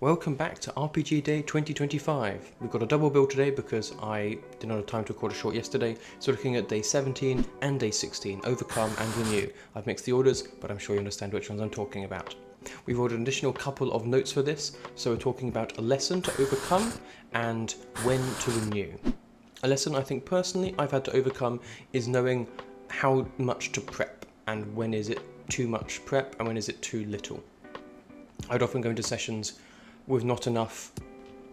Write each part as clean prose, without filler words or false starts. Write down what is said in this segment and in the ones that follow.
Welcome back to RPG Day 2025. We've got a double build today because I did not have time to record a short yesterday, so looking at day 17 and day 16, Overcome and Renew. I've mixed the orders, but I'm sure you understand which ones I'm talking about. We've ordered an additional couple of notes for this, so we're talking about a lesson to overcome and when to renew. A lesson I think personally I've had to overcome is knowing how much to prep and when is it too much prep and when is it too little. I'd often go into sessions with not enough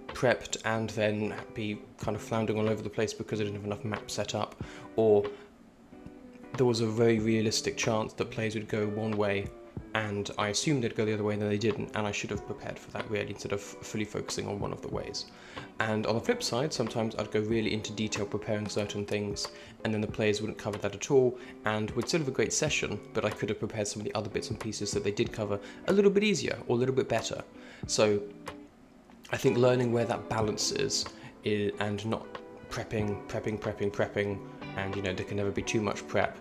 prepped and then be kind of floundering all over the place because I didn't have enough maps set up, or there was a very realistic chance that players would go one way and I assumed they'd go the other way and then they didn't, and I should have prepared for that really instead of fully focusing on one of the ways. And on the flip side, sometimes I'd go really into detail preparing certain things and then the players wouldn't cover that at all and would still have a great session, but I could have prepared some of the other bits and pieces that they did cover a little bit easier or a little bit better. So I think learning where that balance is and not prepping, and there can never be too much prep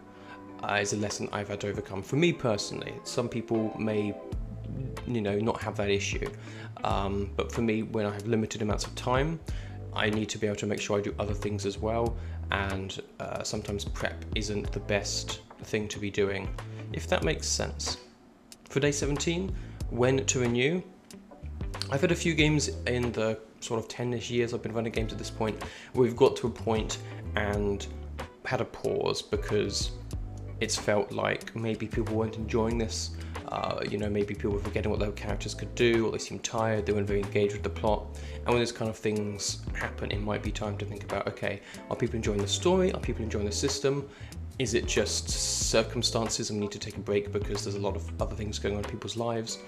is a lesson I've had to overcome. For me personally, some people may not have that issue, but for me, when I have limited amounts of time, I need to be able to make sure I do other things as well, and sometimes prep isn't the best thing to be doing, if that makes sense. For day 17, when to renew, I've had a few games in the sort of 10-ish years I've been running games at this point where we've got to a point and had a pause because it's felt like maybe people weren't enjoying this, maybe people were forgetting what their characters could do, or they seemed tired, they weren't very engaged with the plot. And when those kind of things happen, it might be time to think about, okay, are people enjoying the story? Are people enjoying the system? Is it just circumstances and we need to take a break because there's a lot of other things going on in people's lives?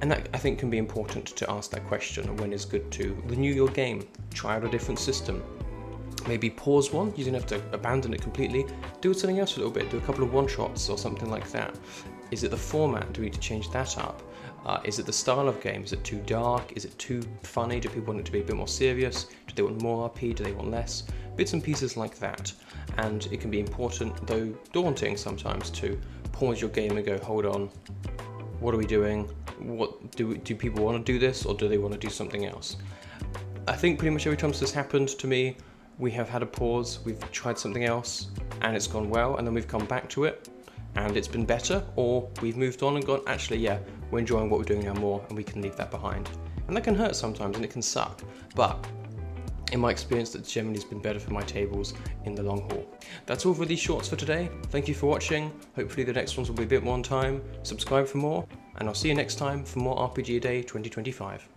And that, I think, can be important to ask that question, when is good to renew your game, try out a different system. Maybe pause one, you don't have to abandon it completely, do something else a little bit, do a couple of one-shots or something like that. Is it the format? Do we need to change that up? Is it the style of game? Is it too dark? Is it too funny? Do people want it to be a bit more serious? Do they want more RP? Do they want less? Bits and pieces like that. And it can be important, though daunting sometimes, to pause your game and go, hold on, what are we doing? What do people want to do this, or do they want to do something else? I think pretty much every time this happened to me, we have had a pause, we've tried something else and it's gone well, and then we've come back to it and it's been better, or we've moved on and gone, actually, yeah, we're enjoying what we're doing now more and we can leave that behind. And that can hurt sometimes and it can suck, but in my experience, that generally has been better for my tables in the long haul. That's all for these shorts for today. Thank you for watching. Hopefully the next ones will be a bit more on time. Subscribe for more, and I'll see you next time for more RPG Day 2025.